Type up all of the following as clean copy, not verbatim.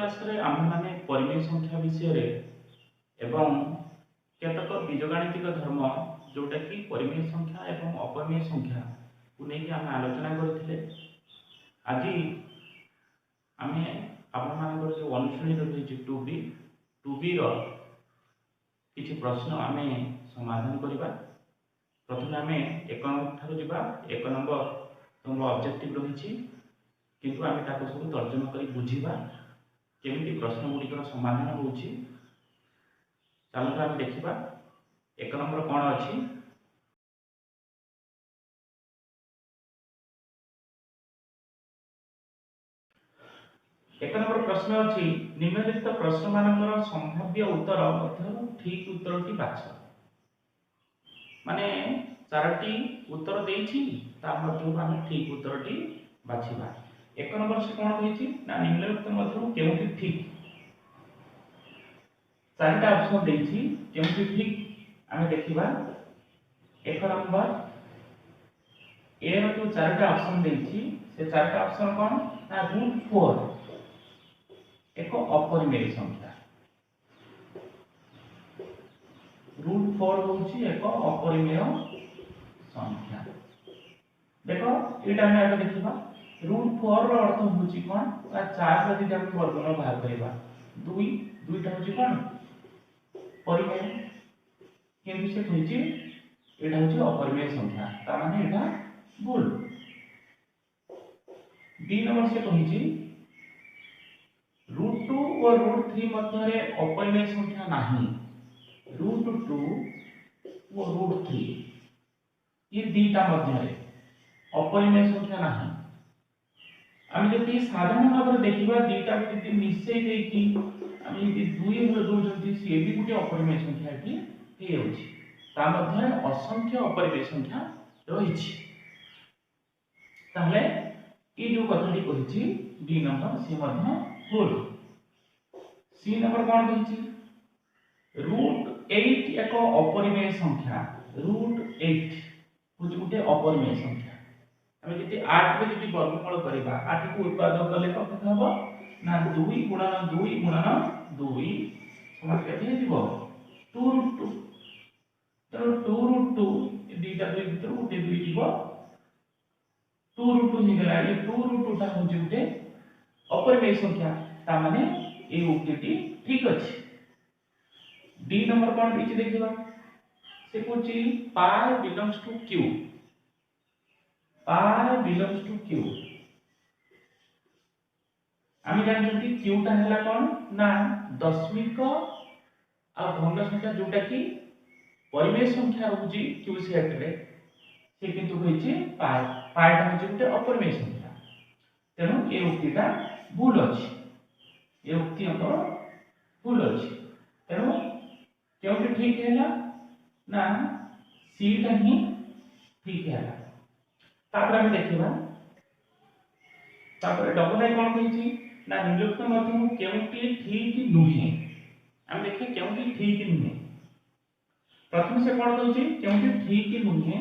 Class रे आम माने परिमेय संख्या विषय रे एवं केतक बीजगणितिक धर्म जोटा कि परिमेय संख्या एवं अपरिमेय संख्या को लेकिन आम आलोचना करते। आज आम आप जो अनुश्रेणी रही टू बी किसी प्रश्न आम समाधान करवा। प्रथम आम एक नंबर ठार जा एक नंबर तुम ऑब्जेक्टिव रही किंतु आम सब तर्जमा कर बुझा केमी प्रश्न गुड़िकर समाधान हो। चलते आम देखा एक नंबर कौन अच्छी। एक नंबर प्रश्न अच्छी निम्नलिखित प्रश्न मान संभाव्य उत्तर मध्य ठीक उत्तर बाछ। माने चारोटी उत्तर देछि आम ठीक उत्तर बाछिबा। एक नंबर से कौन कही ना निम्नलिखित मध्य केउटी ठीक चारिटा ऑप्शन देछि केउटी ठीक आम देखिबा। एक नंबर ए रो जो चारिटा ऑप्शन देछि से चारिटा ऑप्शन कौन ना √4 एक अपरिमेय संख्या। √4 होछि एक अपरिमेय संख्या। देखो एटा हम आगे देखिबा। √4 रो अर्थ होछि कोन ना 4 रो दिटा वर्गमूल बाहर करबा 2 दुईटा होछि कोन परिमेय किंतु से होछि एटा होछि अपरिमेय संख्या ता माने एटा भूल। बी नंबर से कहिछि √2 और √3 मध्य रे अपरिमेय संख्या नाही। √2 और √3 ये दीटा मध्य रे अपरिमेय संख्या नाही। आम जति साधारण भाव देखिबा दीटा को जति निश्चय देकी आम जति 2 हो दोजंती से भी गुटे अपरिमेय संख्या की हे होछि ता मध्य असंख्य अपरिमेय संख्या रहिछि। ताहले ई जो कथाटी कहिछि बी नंबर से मध्य भूल। सी नंबर कोन कहिछि √8 एक अपरिमेय संख्या। √8 होछि गुटे अपरिमेय संख्या। आम जति 8 रे जति वर्गमूल करबा 8 को उत्पादक कले कत हबो ना 2 गुणन 2 गुणन 2 समान केते दिबो 2√2। तो 2√2 दीटा दुई भीतर गुटे 2 दिबो 2√2 निकला। ये 2√2 ता होछि गुटे अपरिमेय संख्या ता माने ए उक्तिटी ठीक अछि। डी नंबर कोन दिछि देखिबा से कोछि pi belongs to Q. Pi belongs to Q आमी जानछंती क्यूटा हला कोन ना दशमिक आ भंग संख्या जोटा कि परिमेय संख्या होछि क्यू सेट रे से किंतु होइछि पाई। पाईटा होछि गुटे अपरिमेय संख्या तेनु ए उक्तिटा भूल अछि। ए उक्ति हमर भूल अछि तेनु केउटी ठीक हैला ना सी टा ही ठीक हैला। तापर हम देखिबा तापर डबल आई कोन कहिछि ना निम्नलिखित मध्य केउटी ठीक नुहे। हम देखिए केउटी ठीक नुहे। प्रथम से कोन कहिछि केउटी ठीक नुहे।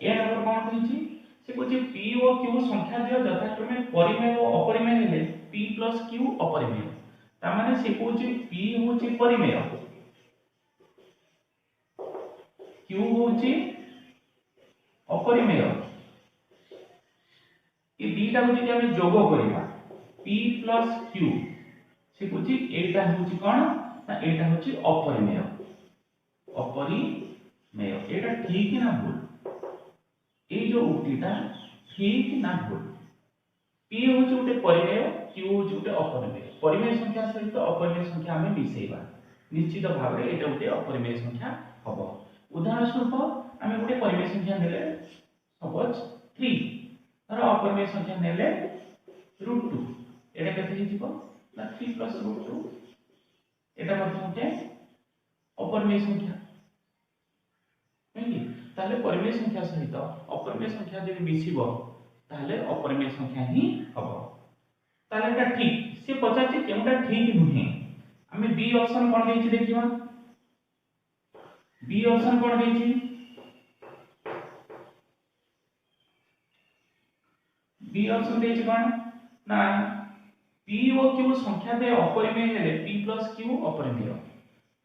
ए नंबर कोन कहिछि से कहिछि p और q संख्या दियो यथाक्रमे परिमेय और अपरिमेय हेले p + q अपरिमेय ता माने से कहिछि p होछि परिमेय q होछि अपरिमेय। ये दीटा को जदि हम जोग करिबा p + q से कहिछि एटा होछि कोन ना एटा होछि अपरिमेय। अपरिमेय एटा ठीक ना भूल। ए जो उक्तिटा ठीक ना भूल। p होछि उटे परिमेय q होछि उटे अपरिमेय। परिमेय संख्या सहित अपरिमेय संख्या हमें मिसेइबा निश्चित भाव रे एटा उटे अपरिमेय संख्या हबो। उदाहरण स्वरूप हमें उटे परिमेय संख्या नेले सपोज 3 और अपरिमेय संख्या नेले √2 एटा केते हिजिबो ना 3 + √2 एटा मध्य उटे अपरिमेय संख्या नहीं ताले परिमेय संख्या सहित अपरिमेय संख्या जदि मिसिबो ताले अपरिमेय संख्या ही हबो। ताले एटा ठीक से पचाछि केउटा ठीक नुहे। हमें बी ऑप्शन कोन देछि देखिबा। बी ऑप्शन कोन देछि बी ऑप्शन देछि कोन ना पी ओ क्यू संख्या दे अपरिमेय हेले पी प्लस क्यू अपरिमेय,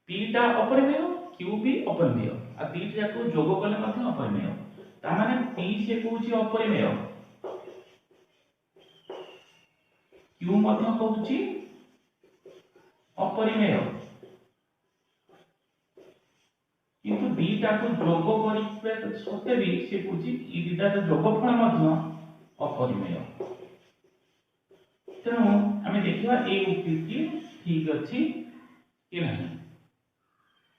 पी टा अपरिमेय क्यू भी अपरिमेय आ दीटा जाको जोग कले मध्ये अपरिमेय, ता माने पी से कहूची अपरिमेय, क्यू मध्ये कहूची अपरिमेय, किंतु दीटा को जोग करिबे सते भी से कहूची ई दीटा रो जोगफल मध्ये अपरिमेय। तेणु आम देखा ये उक्ति ठीक अच्छी कि नहीं।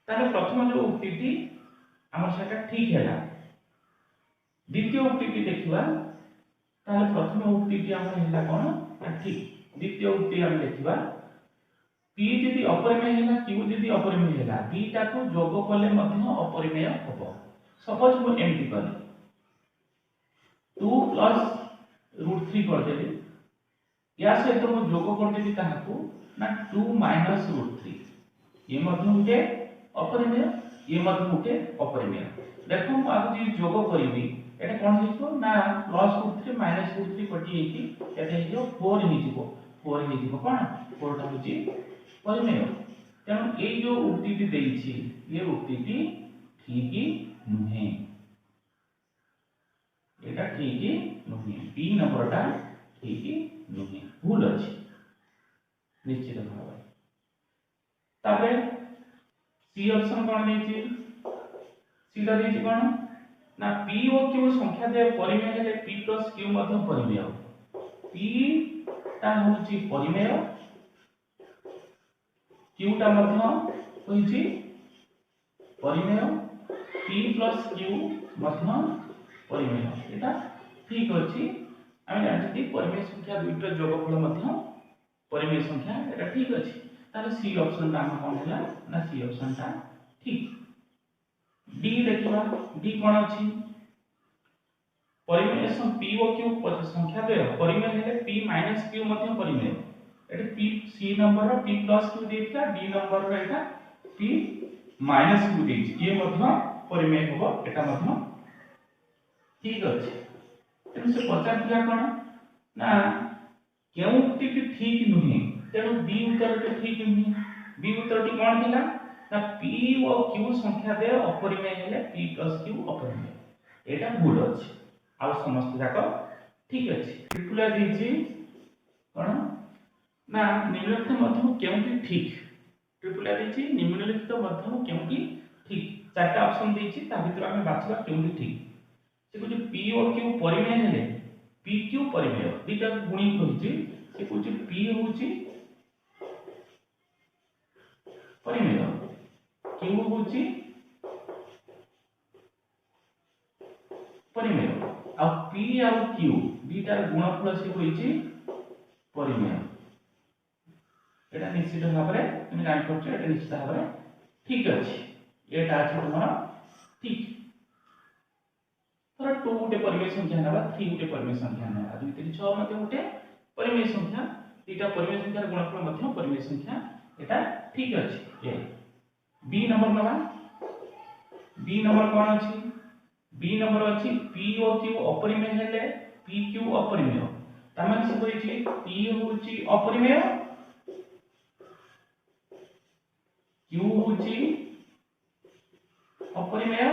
ताले प्रथम जो उक्ति आम सेटा ठीक है। द्वितीय उक्ति देखा ताले प्रथम उक्ति आम है कौन ना ठीक। द्वितीय उक्ति आम देखा पी यदि अपरिमेय है क्यू यदि अपरिमेय है दीटा को जोग कले अपरिमेय हम। सपोज मुझे एमती कली 2 प्लस √3 करदेली या सहित तो मुझे जोग करदेली ताहाकू ना 2 माइनस √3 ये मध्य गुटे अपरिमेय ये मध्य गुटे अपरिमेय। देखो मु आज जे जोग करबी एटा कोन हिजो ना प्लस √3 माइनस √3 कटि हेकी एटा हिजो 4 हिजो 4 हिजो कोन 4 टा होची परिमेय। तेणु ये जो उक्ति देइछि ये उक्ति ठीक नुहे, एटा ठीक नुहे, बी नंबर टा ठीक नुहे, भूल अछि निश्चित भाव। ताबे सी ऑप्शन कोन देइछि, सी टा देइछि कोन ना पी ओ क्यू संख्या दे परिमेय हेले पी प्लस क्यू मध्ये परिमेय, पी ता होछि परिमेय क्यू टा मध्ये होइछि परिमेय, पी प्लस क्यू मध्ये परिमेय। एटा ठीक अछि। आमे जानछि परिमेय संख्या दुईटा जोगफल मध्ये परिमेय संख्या एटा ठीक अछि। ताले सी ऑप्शन ता हम कोन हैला ना सी ऑप्शन ता ठीक। डी देखिबा डी कोन अछि परिमेय पी ओ क्यू संख्या दे परिमेय हेले पी माइनस क्यू मध्ये परिमेय। एटा पी सी नंबर रो पी प्लस क्यू देइता डी नंबर रो एटा पी माइनस क्यू देइछि ये मध्ये परिमेय होबो एटा मध्ये ठीक अछि। तेनु से पचार दिया कोन ना केउ उक्ति ठीक नुहे, तेनु बी उत्तर के ठीक नुहे। बी उत्तर टी कोन थिला ना पी ओ क्यू संख्या दे अपरिमेय हेले पी प्लस क्यू अपरिमेय, एटा भूल अछि। आ समस्त जाक ठीक अछि। त्रिपुला देइछि कोन ना निम्नलिखित मध्यम केउटी ठीक, त्रिपुला देइछि निम्नलिखित मध्यम केउटी ठीक। चारटा ऑप्शन देइछि ता भितर हम बाछवा केउटी ठीक। से कुछ पी ओ क्यू परिमेय हेले पी क्यू परिमेय दीटा गुणी कहिछि से कुछ पी होछि परिमेय क्यू होछि परिमेय आ पी आ क्यू दीटा गुणफल से होइछि परिमेय। एटा निश्चित भाव रे तुम जानि परछ एटा निश्चित भाव रे ठीक अछि। एटा अछि तुम्हारा ठीक। तर 2 गुटे परिमेय संख्या नबा 3 गुटे परिमेय संख्या नबा 2 3 6 मध्ये गुटे परिमेय संख्या तीटा परिमेय संख्या रे गुणफल मध्ये परिमेय संख्या एटा ठीक अछि। ए बी नंबर नबा बी नंबर कोन अछि बी नंबर अछि पी ओ क्यू अपरिमेय हेले पी क्यू अपरिमेय ताମାନେ से होइछि पी होछि अपरिमेय क्यू होछि अपरिमेय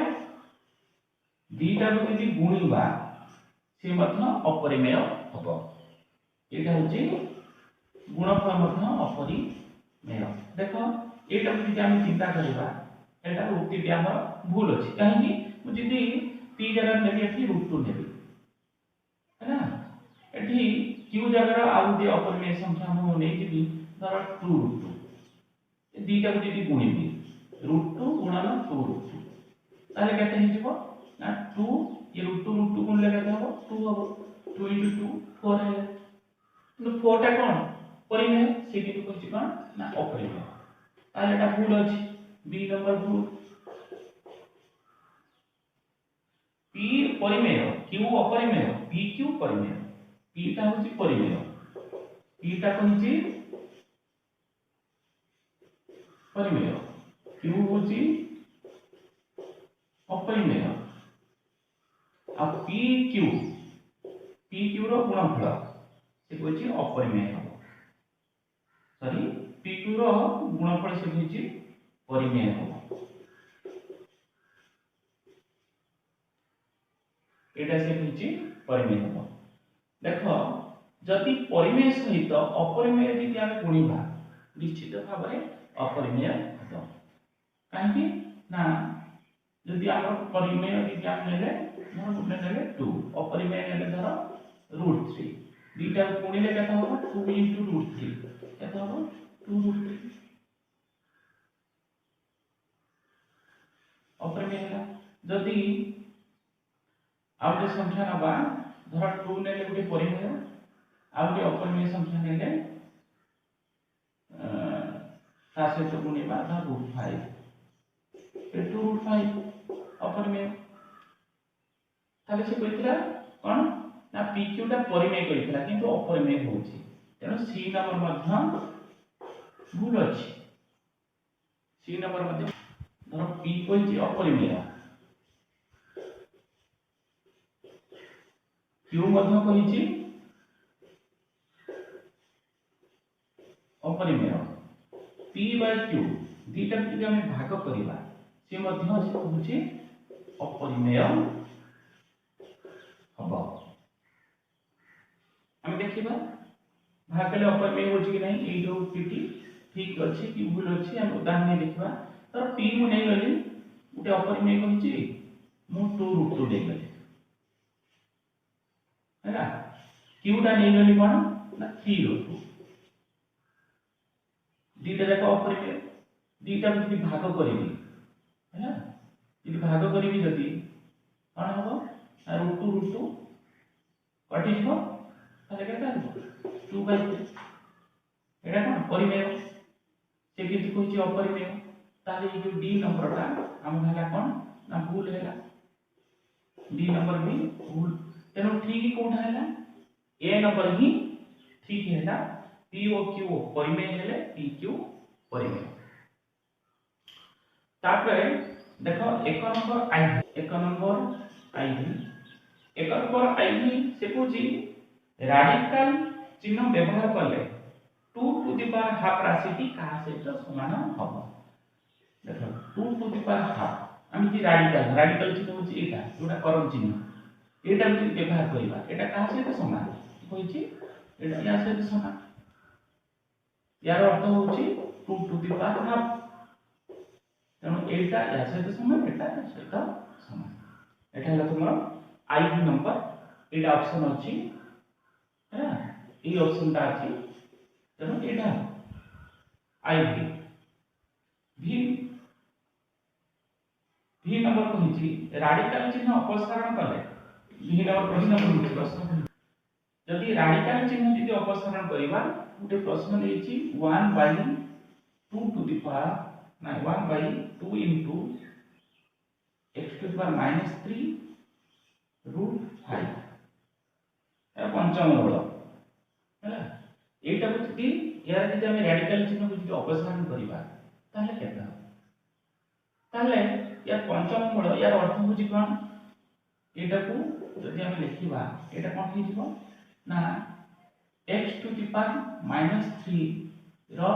दीटा को यदि गुणिबा से मध्य अपरिमेय हबो। एटा होछि गुणफल मध्य अपरिमेय। देखो एटा यदि हम चिंता करबा एटा उक्ति हमर भूल अछि काहे कि मु यदि पी जगह नेबी एठी √2 नेबी है ना एठी क्यू जगह आउ दे अपरिमेय संख्या हम नै जेबी धर 2√2 दीटा को यदि गुणिबी √2 गुणन 2√2 ताले केते हि जिवो ना 2 ये √2 गुणले केते हबो 2 हबो 2 * 2 4 है। तो 4 टा कोन परिमेय से कि कहछि कोन ना अपरिमेय। ताले एटा भूल अछि बी नंबर भूल। पी परिमेय क्यू अपरिमेय पी क्यू परिमेय पी टा होछि परिमेय पी टा कहछि परिमेय क्यू होछि अपरिमेय आ पी क्यू रो गुणफल से कहछि अपरिमेय हबो। सॉरी p2 रो गुणफल से होची परिमेय हो एटा से होची परिमेय हो। देखो जदि परिमेय सहित अपरिमेय यदि आमे गुणिबा निश्चित भाव में अपरिमेय हो काहे ना यदि आम परिमेय यदि आम नेले मोर गुणे नेले 2 अपरिमेय नेले धर √3 दुईटा गुणिले केता होबा 2 * √3 केता होबा 2 √3 अपरिमेय है जदि आउटे संख्या नबा धर 2 नेले गुटे परिमेय आउटे अपरिमेय संख्या नेले ता सहित गुणिबा धर √5 ए 2 √5 अपरिमेय ताले से कहितला कोन ना pq टा परिमेय कहितला किंतु अपरिमेय होछि तेनो c नंबर मध्य भूल अछि c नंबर मध्य धर p कहिछि अपरिमेय q मध्य कहिछि अपरिमेय p / q दीटा यदि हम भाग करिबा से मध्य होछि अपरिमेय हबो हम देखिबा भाग कले अपरिमेय होछि कि नहीं ए जो पीटी ठीक अछि कि भूल अछि हम उदाहरण देखिबा तर p मु नै गली उटे अपरिमेय कहिछि मु 2 √2 दे गली हैला q टा नै गली कोन ना 3 √2 दीटा जाक अपरिमेय दीटा यदि भाग करिबी हैला यदि भाग करिबी जदि कोन हबो √2 कटि जबो ताले केता हबो 2/3 एटा कोन परिमेय से किछि कहिछि अपरिमेय ताले ये जो डी नंबर टा हम हला कोन ना भूल हैला डी नंबर भी भूल तेनो ठीक कोठा हैला ए नंबर ही ठीक हैला p o q परिमेय हेले p q परिमेय तापर देखो एक नंबर i से पूछी रैडिकल चिन्ह व्यवहार करले 2 टू द पावर हाफ राशि टी कहा सहित समान हबो देखो 2 टू द पावर हाफ हम कि रैडिकल चिन्ह होची एटा जोटा करम चिन्ह एटा हम व्यवहार करिबा एटा कहा सहित समान होईची एटा या सहित समान यार अर्थ होची 2 टू द पावर हाफ तेणु एटा या सहित समान एटा या सहित समान एटा हला तुमरो आई नंबर एटा ऑप्शन अछि है ई ऑप्शन ता अछि तेणु एटा आई भी भी नंबर कहिछि रैडिकल चिन्ह अपसारण कले भी नंबर प्रश्न जदि रैडिकल चिन्ह यदि अपसारण करिबा गुटे प्रश्न लेछि 1/2 टू द पावर ना 1/2 into x to the power -3 √5 ए पंचम मूल हैला एटा बुझती यार यदि हम रैडिकल चिन्ह को यदि अपसारण करिबा ताले केता ताले या पंचम मूल यार अर्थ बुझी कोन एटा को यदि हम लिखिबा एटा कोन हे जिवो ना x to the power -3 रो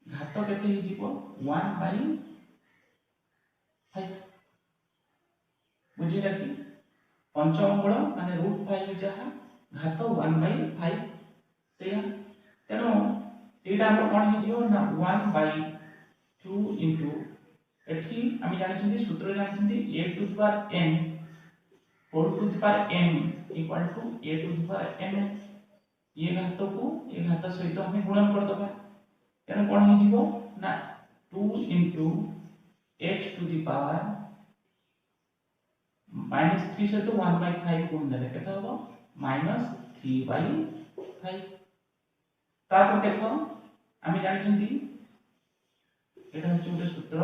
घात केते हे जिवो 1/5 बुझिला कि पंचम मूल माने √5 जहा घात 1/5 सेया तेनो एटा हम कोन हे जिवो ना 1/2 into एठी हम जानि छिंदी सूत्र जानि छिंदी a to the power n 4 to the power n equal to a to the power n ये घात को ये घात सहित हम गुणन कर दबा तेनो कोन हे जिवो ना 2 into x to the power -3 से तो 1/5 गुण देले केता होबो -3/5 तापर देखो हम जानि छिंदी एटा हচ্ছে ଗୋଟେ सूत्र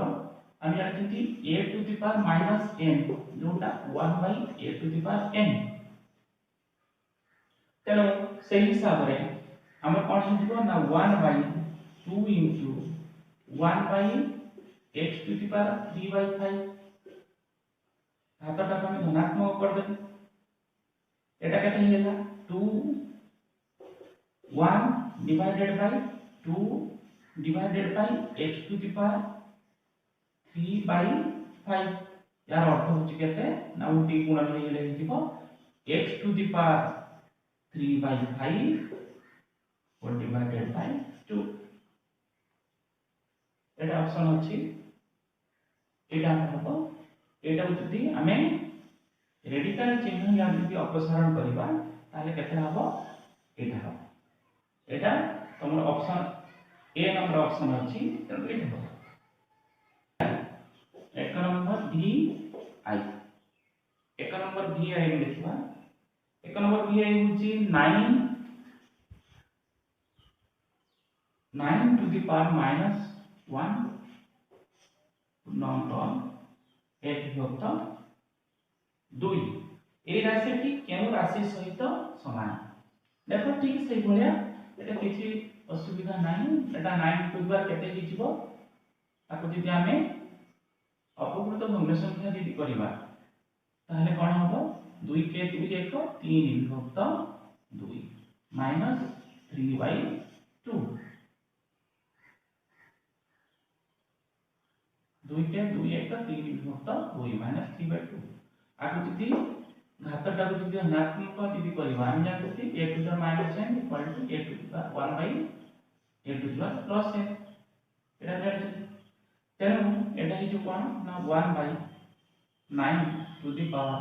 हम जानि छिंदी a to the power -n जोटा 1/a to the power n तेनो सही हिसाब रे हम कोन हिजबो ना 1/2 into 1/x to the power 3/5 घातटा हम धनात्मक कर दे एटा केते हेला 2 1 divided by 2 divided by x to the power 3/5 यार अर्थ होची केते ना उटी गुणन होइले हिथिबो x टू द पावर 3/5 और डिवाइडेड बाय 2 एटा ऑप्शन अछि एटा हबो एटा जदि हमें रेडिकल चिन्ह या जदि अपसारण करबा ताले केते हबो एटा हबो एटा तमर ऑप्शन ए नंबर ऑप्शन अछि त एटा हबो एक नंबर भी आई एक नंबर भी आई देखिबा एक नंबर भी आई होची 9 टू द पावर -1 नॉन एक विभक्त 2 ए राशि टी केनु राशि सहित समान देखो ठीक से भलिया एटा किछि असुविधा नाही एटा 9 टू द पावर केते हिजिबो ताको जदि हमें अपकृत भग्न संख्या यदि करबा ताहले कोन हबो 2 के 2 1 3 विभक्त 2 माइनस 3/2 2 के 2 1 3 विभक्त 2 माइनस 3/2 आगु जदि घातटा को जदि ऋणात्मक यदि करबा हम जानते a to the minus n equal to a to the 1/a to the plus n एटा जानते तेनु एटा ही जो कोन ना 1/9 टू द पावर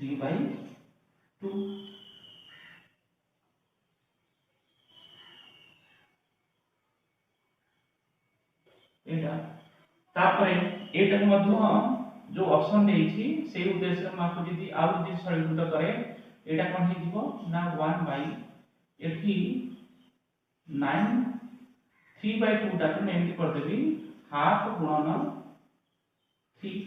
3/2 एटा तापरे एटा के मध्य जो ऑप्शन देछि से उद्देश्य माको यदि आउ यदि सरलीकृत करे एटा कोन हे दिबो ना 1 बाय एठी 9 3/2 टा को एमती कर देबी हाफ गुणन 3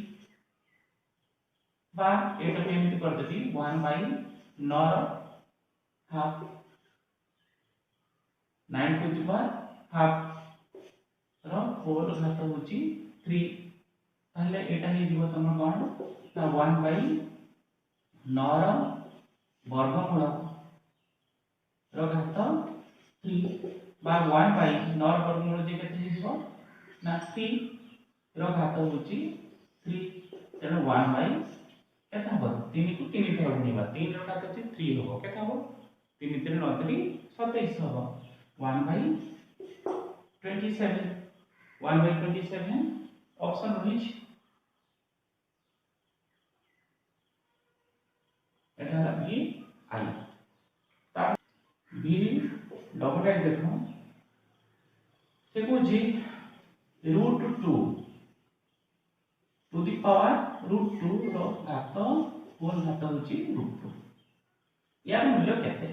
बा एटा को एमती कर देबी 1/9 half 9 to the power half रो 4 घात होची 3 ताहले एटा हे दिबो तम कोन ना 1/9 वर्गमूल रो घात 3 बा 1/9 वर्गमूल जे केते हिजबो ना 3 रो घात होची 3 तेनो 1/ केते हबो 3 को 3 थे गुणिबा 3 रो घात होची 3 हबो केते हबो 3 3 9 27 हबो 1/27 1/27 ऑप्शन व्हिच एटा बी आई ता बी डबल आई देखो देखो जी √2 टू द पावर √2 रो घात कोन घात होची √2 यार मूल्य केते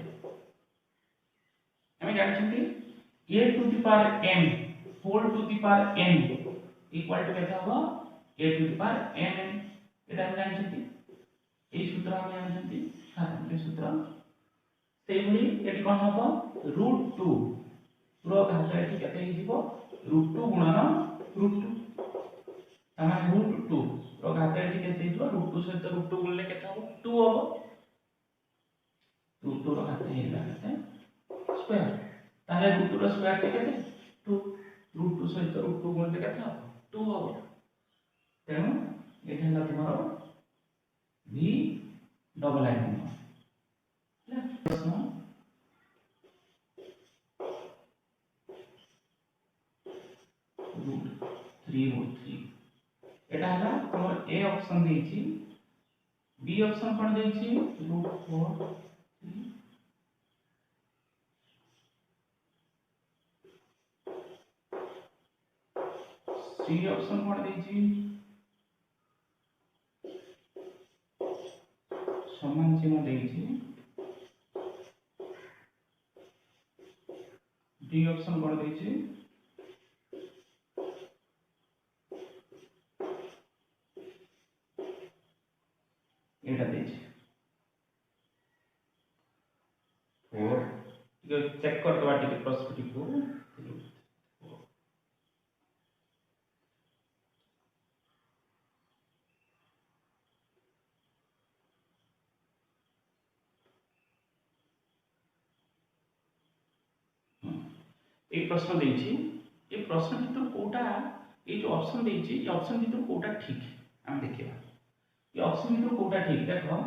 हमें जानछंती a to the power m whole to the power n equal to केते हबो a to the power m एटा हम जानछंती ए सूत्र हम जानछंती हां ए सूत्र सेमली एटी कोन हबो √2 रो घात एटी केते हिजिबो √2 गुणन √2 तमा √2 रो घात एटी केते हिजिबो √2 सहित √2 गुणले केते हबो 2 हबो √2 रो घात हेला केते स्क्वायर ताले √2 रो स्क्वायर केते 2 √2 सहित √2 गुणले केते हबो 2 हबो तेनु एटा हला तुम्हारो v डबल आई नंबर प्रश्न 3 एटा हला हमर ए ऑप्शन देछि बी ऑप्शन कोन देछि √4 सी ऑप्शन कोन देछि समान चिन्ह देछि डी ऑप्शन कोन देछि एटा देछि 4 चेक कर दवा टिके प्रश्न को ये प्रश्न देछि ये प्रश्न भितर कोटा ये जो ऑप्शन देछि ये ऑप्शन भितर कोटा ठीक हम देखिबा ये ऑप्शन भितर कोटा ठीक देखो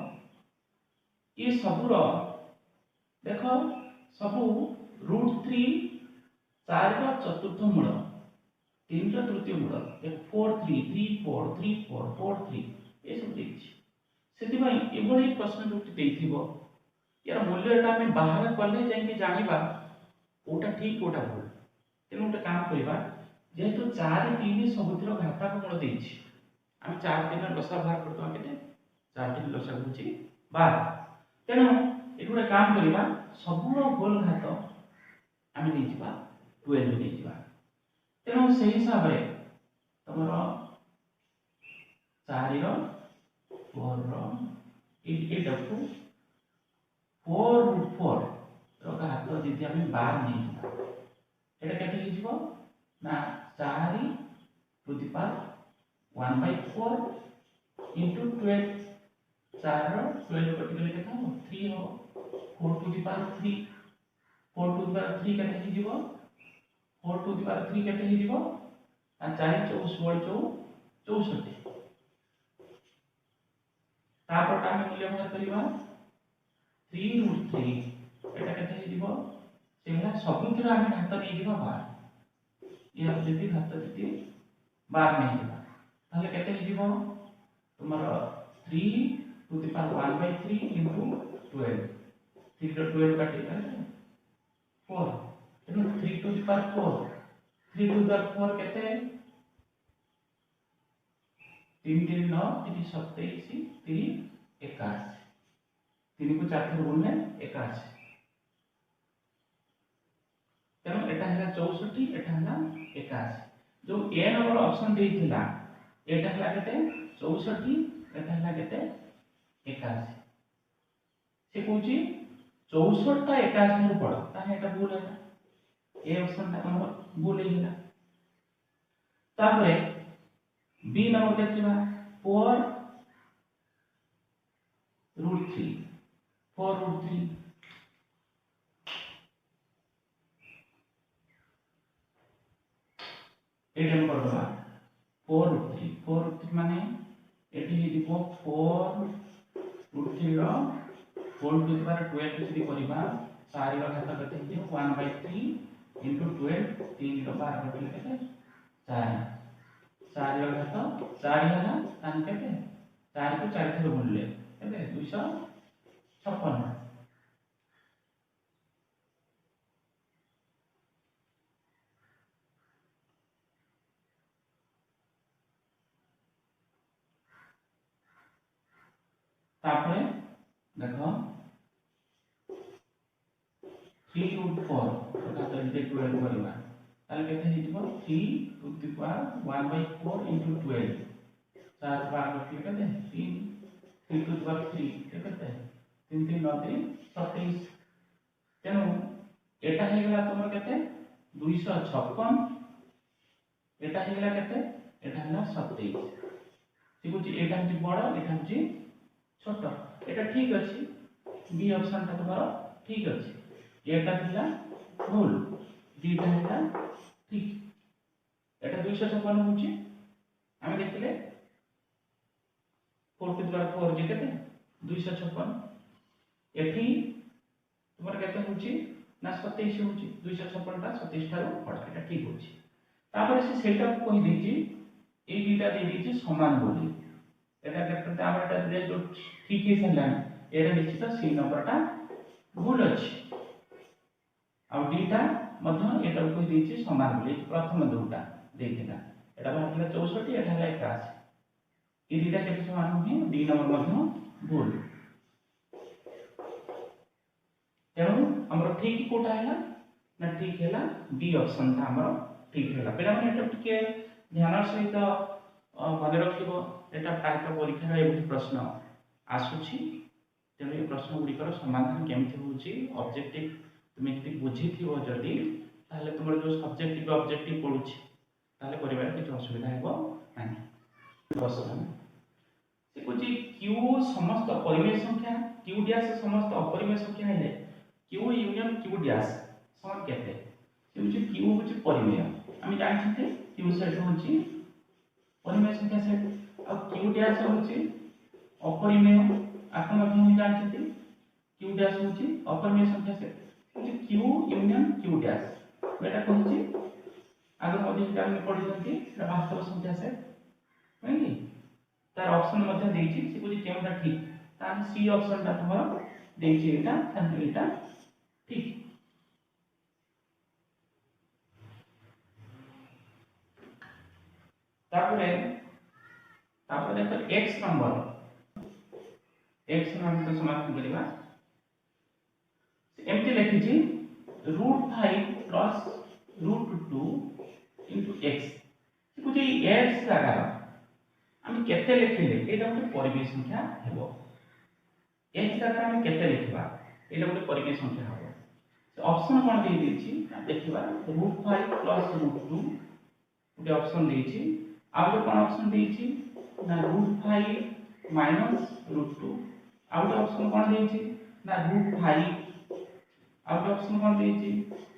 ये सबुर देखो सबु √3 4 ର ଚତୁର୍ଥ ମୂଳ 3 ର ତୃତୀୟ ମୂଳ 4 3 3 4 3 4 4 3 ଏ ସବୁ ଦେଇଛି ସେଥିପାଇଁ ଏଭଳି ପ୍ରଶ୍ନ ଯୋଉଠି ଦେଇଥିବ यार मूल्यटा आम बाहर कले जाके जानिबा कोटा ठीक कोटा भूल तेणु गोटे काम करवा जेहेतु 4 3 सबुतिर घाताक मूल देछि आम 4 3 लसा बाहर करतो केते 4 3 लसा होछि 12 तेणु एटु गोटे काम करवा सबुर होल घात आम नै जिबा 12 नै जिबा तेणु से हिसाब रे तमरो 4 रो 4 रो एटाकू 4 रो घात जदि आम 12 नै जिबा एटा केते हि जिवो ना 4 टू द पावर 1/4 into 12 4 रो 12 कटिगले केता हो 3 हो 4 to the power 3 4 to the power 3 केते हि जिवो 4 टू द पावर 3 केते हि जिवो आ 4 4 16 64 तापर ता हम मूल्य बाहर करबा 3√3 एटा केते हि जिवो सेला सबुतिर आम घात नै जिवो 12 ये जदि घात जदि 12 नै जिवो ताले केते हि जिवो तुमरो 3 टू द पावर 1/3 into 12 3 रो 12 काटी 4 एनु 3 to the power 4 3 to the power 4 केते 3 3 9 3 27 3 81 3 को 4 थर गुणले 81 तेणु एटा हला 64 एटा हला 81 जो ए नंबर ऑप्शन देइथिला एटा हला केते 64 एटा हला केते 81 से कहूची 64 टा 81 नु पड़ ताहे एटा भूल है ए ऑप्शन ता हमर भूल हेला तापरे बी नंबर देखिबा 4√3 4√3 एटा नंबर बा 4√3 माने एटी हि दिपो 4√3 रो 4 टू द पावर 12 जदि करबा 4 रो घात कते हि 1/3 into 12 3 रो 12 कते केते 4 4 रो घात 4 हला तान केते 4 को 4 थर गुणले केते 256 तापरे देखो 3√4 घात जदि 12 करबा ताले केते हि दिबो 3 टू द पावर 1/4 into 12 4 बार केते 3 3 टू द पावर 3 केते 3 3 9 3 27 तेनु एटा हे गेला तुमर केते 256 एटा हे गेला केते एटा हला 27 ठीक अछि एटा हची बड़ एटा हची छोट एटा ठीक अछि बी ऑप्शन ता तुम्हारा ठीक अछि एटा थिला भूल दीटा हेला ठीक एटा 256 होची हम देखिले 4 टू द पावर 4 जे केते 256 एठी तुम्हारा केते होची ना 27 होची 256 टा 27 ठारो बड़ एटा ठीक होची तापर से सेटा को कहि देची ए दीटा दे देची समान बोली एटा करते हमरटा जे जो ठीक है सला एरा निश्चित सी नंबरटा भूल अछि आ डीटा मध्य एटा को देछि समान बोली प्रथम दुटा देथिला एटा बाहरला 64 एटा हला 81 ई दीटा केते समान होई डी नंबर मध्य भूल तेणु हमर ठीक कोटा हैला ना ठीक हैला डी ऑप्शन था हमर ठीक हैला पेला माने एटा टिके ध्यान सहित मने रखिबो एटा टाइप परीक्षा रे एबि प्रश्न आसुछि तेणु ये प्रश्न गुड़िकर समाधान केमती होची ऑब्जेक्टिव तुम यदि बुझी थी जदि ताहले तुम जो सब्जेक्टिव ऑब्जेक्टिव पढुछि ताहले परिवार किछ असुविधा हेबो नाही प्रश्न से कुछ क्यू समस्त परिमेय संख्या क्यू डैश समस्त अपरिमेय संख्या है क्यू यूनियन क्यू डैश समान केते से होची क्यू होची परिमेय हम जानछते क्यू सेट होची परिमेय संख्या सेट और क्यू डैश होची अपरिमेय आपन ମଧ୍ୟ हम जानछते क्यू डैश होची अपरिमेय संख्या सेट होची क्यू यूनियन क्यू डैश बेटा कहूची आगे मध्ये हम पढिसंती वास्तव संख्या सेट नहीं तार ऑप्शन मध्ये देछि से कोइ केमटा ठीक तार सी ऑप्शन ता हमर देछि एटा तार एटा ठीक तापरे देखो x नंबर तो समाप्त करिबा एमती लिखि छी √5 प्लस √2 इनटू x कुछ x जगह हम केते लिखिले एटा ଗୋଟେ परिमेय संख्या हेबो x जगह हम केते लिखबा एटा ଗୋଟେ परिमेय संख्या हेबो से ऑप्शन कोन दे देछि देखिबा √5 प्लस √2 ଗୋଟେ ऑप्शन देछि आ ଗୋଟେ कोन ऑप्शन देछि ना √5 माइनस √2 आ ଗୋଟେ ऑप्शन कोन देछि ना √5 आ ଗୋଟେ ऑप्शन कोन देछि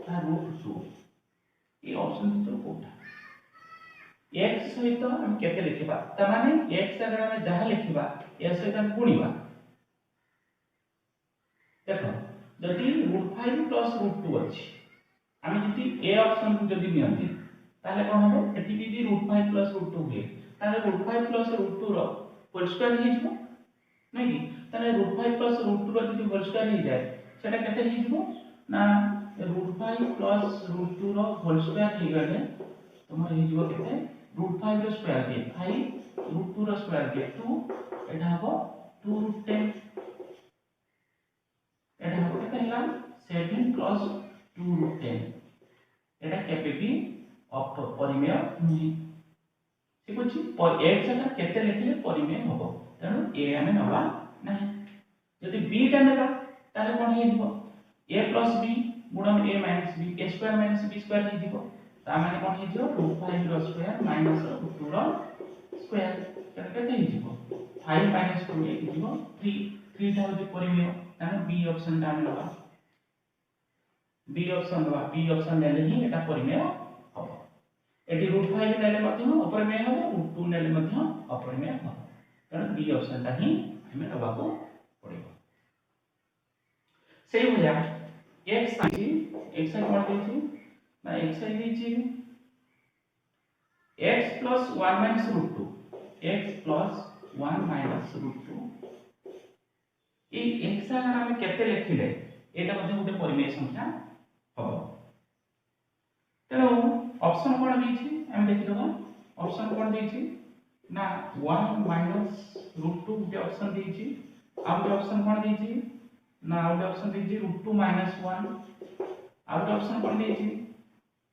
ना √2 ये ऑप्शन तो कोठा x सहित हम केते लिखिबा त माने x अगर हम जहा लिखिबा या सहित हम गुणिबा देखो जदि √5 प्लस √2 अछि हम जदि a ऑप्शन को जदि नियंती ताले कोन हबो एटी जदि √5 प्लस √2 हुए ताले √5 प्लस √2 रो होल स्क्वायर हि जबो नै कि ताले √5 प्लस √2 रो जदि होल स्क्वायर हि जाय सेटा केते हि जबो ना √5 प्लस √2 रो होल स्क्वायर हि गले तमर हि जबो केते √5 रो स्क्वायर के 5 √2 रो स्क्वायर के 2 एटा हबो 2√10 एटा हबो केते हला 7 प्लस 2√10 एटा केबे भी परिमेय नहीं से कुछ पर x जगह केते लिखले परिमेय हबो तनो a हमें नबा नहीं यदि b टा नेबा ताले कोन हे दिबो a प्लस b गुणन a minus b a square minus b square हे दिबो ता माने कोन हे दिबो √5 रो स्क्वायर माइनस √2 रो स्क्वायर केते हे दिबो 5 माइनस 2 हे दिबो 3 टा होजे परिमेय तनो b ऑप्शन टा नबा b ऑप्शन नेले ही एटा परिमेय हबो एटी √5 नेले मध्य अपरिमेय हबो √2 नेले मध्य अपरिमेय हबो कारण बी ऑप्शन ता ही हमें नबा को पड़िबो सेही भलिया x कोन देछि ना x देछि x plus 1 minus √2 x plus 1 minus √2 ए x अगर हम केते लिखिले एटा मध्ये गुटे परिमेय संख्या हबो तेनो ऑप्शन कोन देछि हम देखिदबा ऑप्शन कोन देछि ना 1 minus √2 गुटे ऑप्शन देछि आ गुटे ऑप्शन कोन देछि ना गुटे ऑप्शन देछि √2 minus 1 आ गुटे ऑप्शन कोन देछि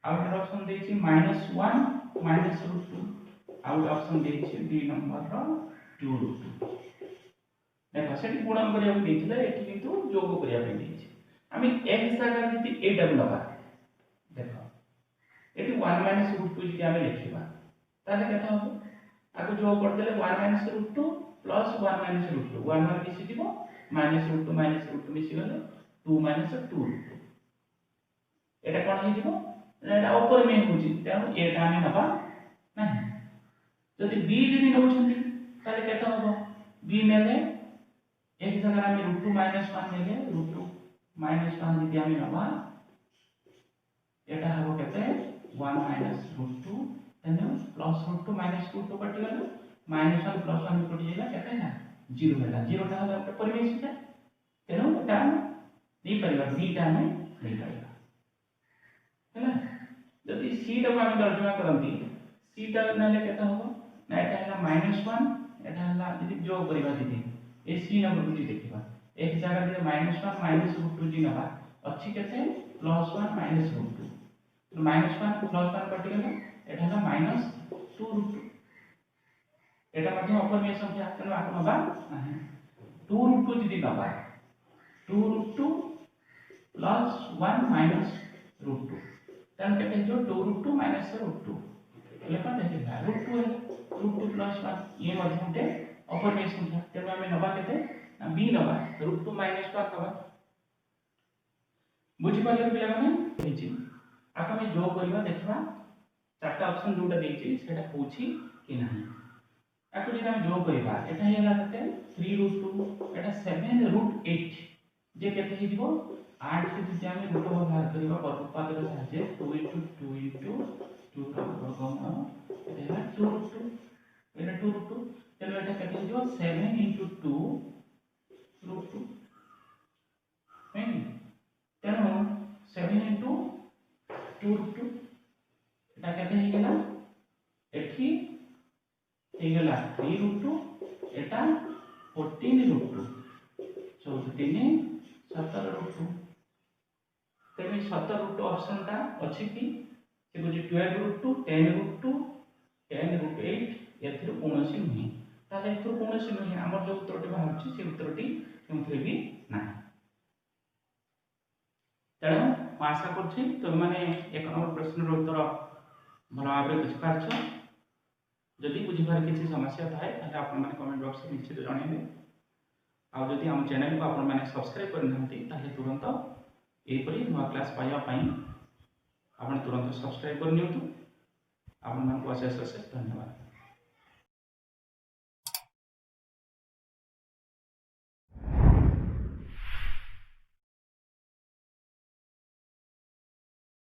आ गुटे ऑप्शन देछि -1 minus √2 आ गुटे ऑप्शन देछि डी नंबर रो 2√2 देखो सेठी गुणन करिया देथिले एठी किंतु जोग करिया पे देछि हम x जगह जति एटा नबा देखो एठी 1 minus √2 जति हम लिखिबा ताले केता हो आगु जोग कर देले 1 minus √2 plus 1 minus √2 1 मार मिसि दिबो -√2 -√2 मिसि गले 2 minus 2√2 एटा कोन हे दिबो एटा अपरिमेय होछि तेनु एटा हम नबा नाही जदि b जदि नउछंती ताले केता होबो b नेले एक जगह हम √2 -1 नेले √2 -1 जदि हम नबा एटा हबो केते 1 -√2 तेनु प्लस √2 -√2 कटि गले -1 प्लस 1 कटि गेला केते ना 0 होला 0 टा हबो परिमेय संख्या तेनु एटा नहीं परिबा b टा हम नहीं परिबा हैला जदि c टा हम तर्जुमा करंती c टा नेले केता हबो ना एटा हला -1 एटा हला जदि जोग परिबा जदि ए c नंबर को देखिबा एक जगह दे -1 -√2 जी नबा अछि केते +1 -√2 तो -1 +1 कटि गेला एटा हला -2√2 एटा मध्ये अपरिमेय संख्या तेनु आप नबा नाही 2√2 जदि नबा 2√2 +1 -√2 तन केते जो 2√2 -√2 लेखा देखिबा √2 +1 ये मध्ये अपरिमेय संख्या तेनु हम नबा केते b नबा √2 -1 नबा बुझि पाले पिला माने हेछि आगे आम जो करवा देखा चार्टा ऑप्शन जोटा देछि सेटा होछि कि नाही आको जे हम जो करवा एटा हेला कते 3√2 एटा 7√8 जे केते हे दिबो 8 के जे हम रूट बाहर करबा उत्पादक साहाय्य 2 * 2 * 2 रो वर्गमूल एटा 2√2 एटा 2√2 तेनो एटा केते हे दिबो 7 * 2√2 right तेनो 7 * 2√2 एटा केते हे गेला एठी हे गेला 3√2 एटा 14√2 14 17√2 तेमे 17√2 ऑप्शन ता अछि कि से बुझी 12√2 10√2 10√8 एथिर कोनोसी नहीं ताले एथिर कोनोसी नहीं हमर जो उत्तरटी बाहर छी से उत्तरटी केमथि भी नाही तेणु आशा करछि तुम माने एक नंबर प्रश्न रो उत्तर भल भाव बुझी पारछ जदि बुझीबार किसी समस्या थाए ताले आपण माने कमेंट बॉक्स में निश्चित जणाइबे आ जदि हम चैनल को आपण माने सब्सक्राइब करनांती ताले तुरंत एपरी नुआ क्लास पाइबा पई आपण तुरंत सब्सक्राइब कर नियंतु आपण मान को अशेष धन्यवाद।